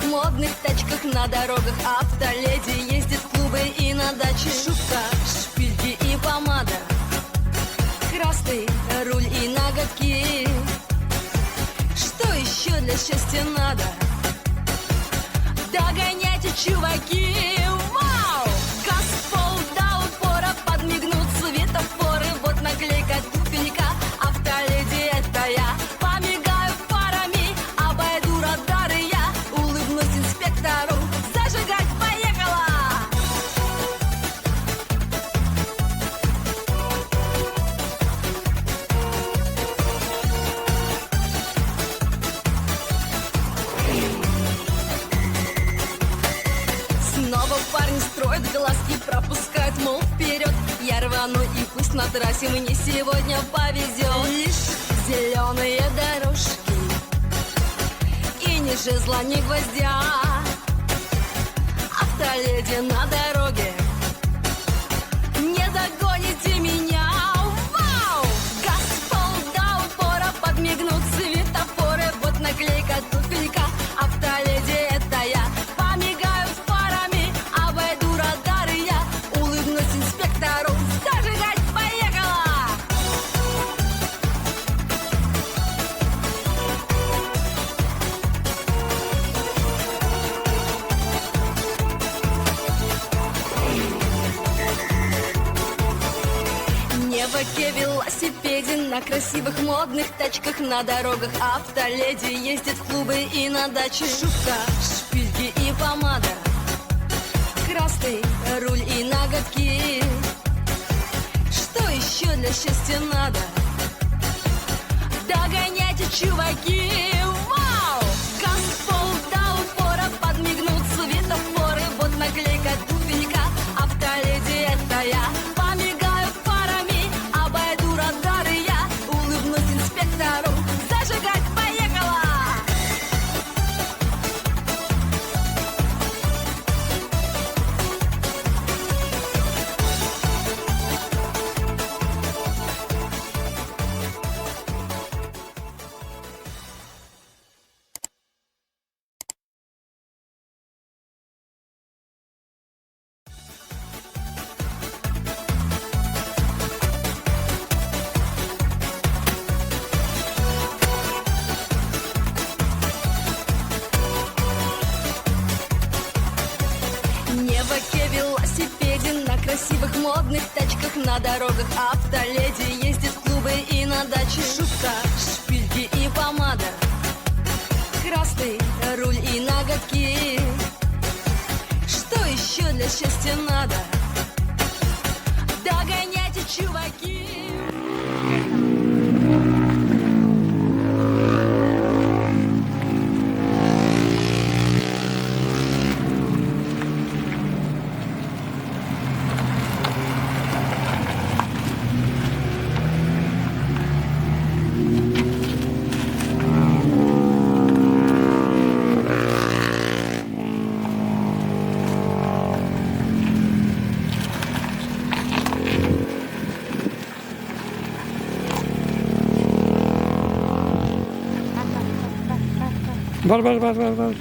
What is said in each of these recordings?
модных тачках на дорогах автоледи ездит в клубы и на даче. Шутка, шпильки и помада, красный руль и ноготки. Что еще для счастья надо? Догоняйте, чуваки! Вау! Газ в пол до упора, подмигнут светофоры. Вот наклейка туфелька, автоледи это я. Помигаю фарами, обойду радары я. Улыбнусь инспектору, зажигать поехала! Снова парни строят глазки, пропускают, мол, вперед. Я рвану, и пусть на трассе мне сегодня повезет. Лишь зеленые дорожки и ни жезла, ни гвоздя. Автоледи на дороге, не догоните меня. Вау! Газ в пол до упора, подмигнут светофоры. Вот наклейка туфелька, автоледи это я. Помигаю фарами, обойду радары я. Улыбнусь инспектору, зажигать поехала! Не в оке велосипеде, на красивых модных тачках на дорогах автоледи ездит в клубы и на даче. Шутка, шпильки и помада, красный руль и ноготки. Что еще для счастья надо? Догоняйте, чуваки! Вау! Газ в пол до упора, подмигнут светофоры. Вот наклейка туфелька, автоледи это я. Помигаю фарами, обойду радары я. Улыбнусь инспектору, зажигать поехала! Не в оке велосипеде, на красивых модных тачках на дорогах автоледи ездит в клубы и на даче. Шутка, шпильки и помада, красный руль и ноготки. Что еще для счастья надо? Догоняйте, чуваки! Бар.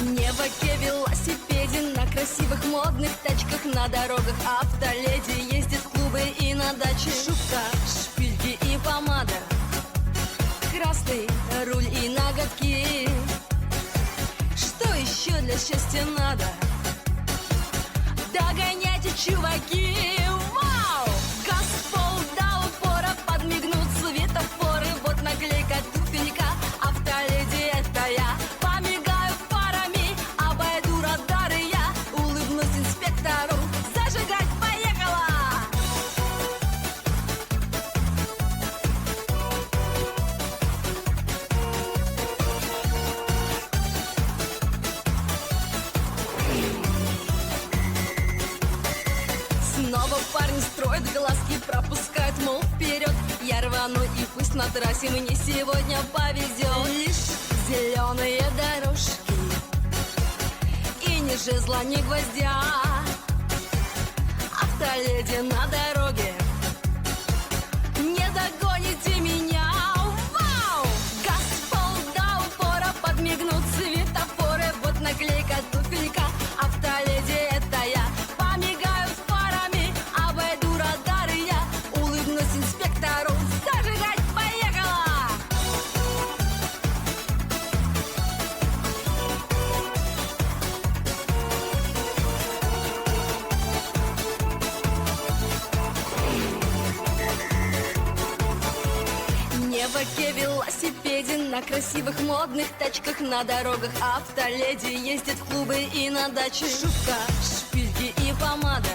Не в оке-велосипеде, на красивых модных тачках, на дорогах автоледи ездит в клубы и на даче. Шубка, шпильки и помада, красный руль и ноготки. Что еще для счастья надо? Догоняйте, чуваки! Вау! Газ в пол до упора, подмигнут светофоры. Вот наклейка туфелька, автоледи это я. Помигаю фарами, обойду радары я. Улыбнусь инспектору, зажигать поехала! Снова парни строят глазки, пропускают, мол, вперед. Я рвану, и пусть на трассе мне сегодня повезет. Лишь зеленые дорожки и ни жезла, ни гвоздя. Автоледи на дороге, не догоните меня. Вау! Газ в пол до упора, подмигнут светофоры. Вот наклейка туфелька, автоледи это я. Помигаю фарами, обойду радары я. Улыбнусь инспектору, зажигать поехала! Не в оке-велосипеде, на красивых модных тачках, на дорогах автоледи ездит в клубы и на даче. Шубка, шпильки и помада,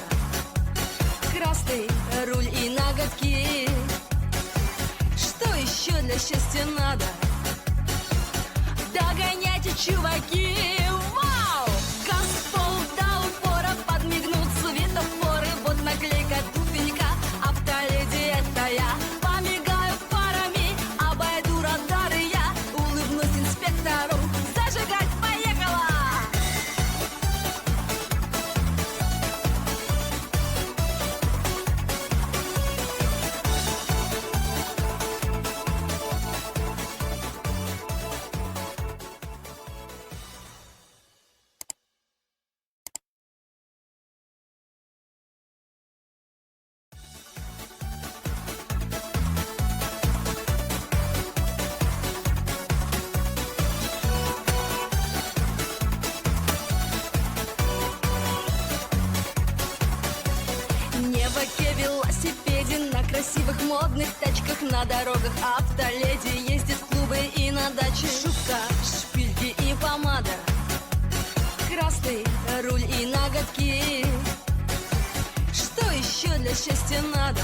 красный руль и ноготки. Что еще для счастья надо? Догоняйте, чуваки! Вау! Газ в пол до упора, подмигнут светофоры. Вот наклейка туфелька, автоледи это я. Помигаю фарами, обойду радары я. Улыбнусь инспектору, зажигать поехала! на дорогах автоледи ездит в клубы и на даче. Шубка, шпильки и помада, красный руль и ноготки. Что еще для счастья надо?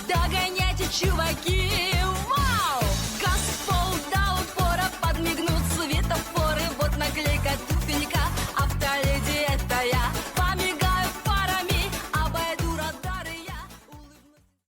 Догоняйте, чуваки!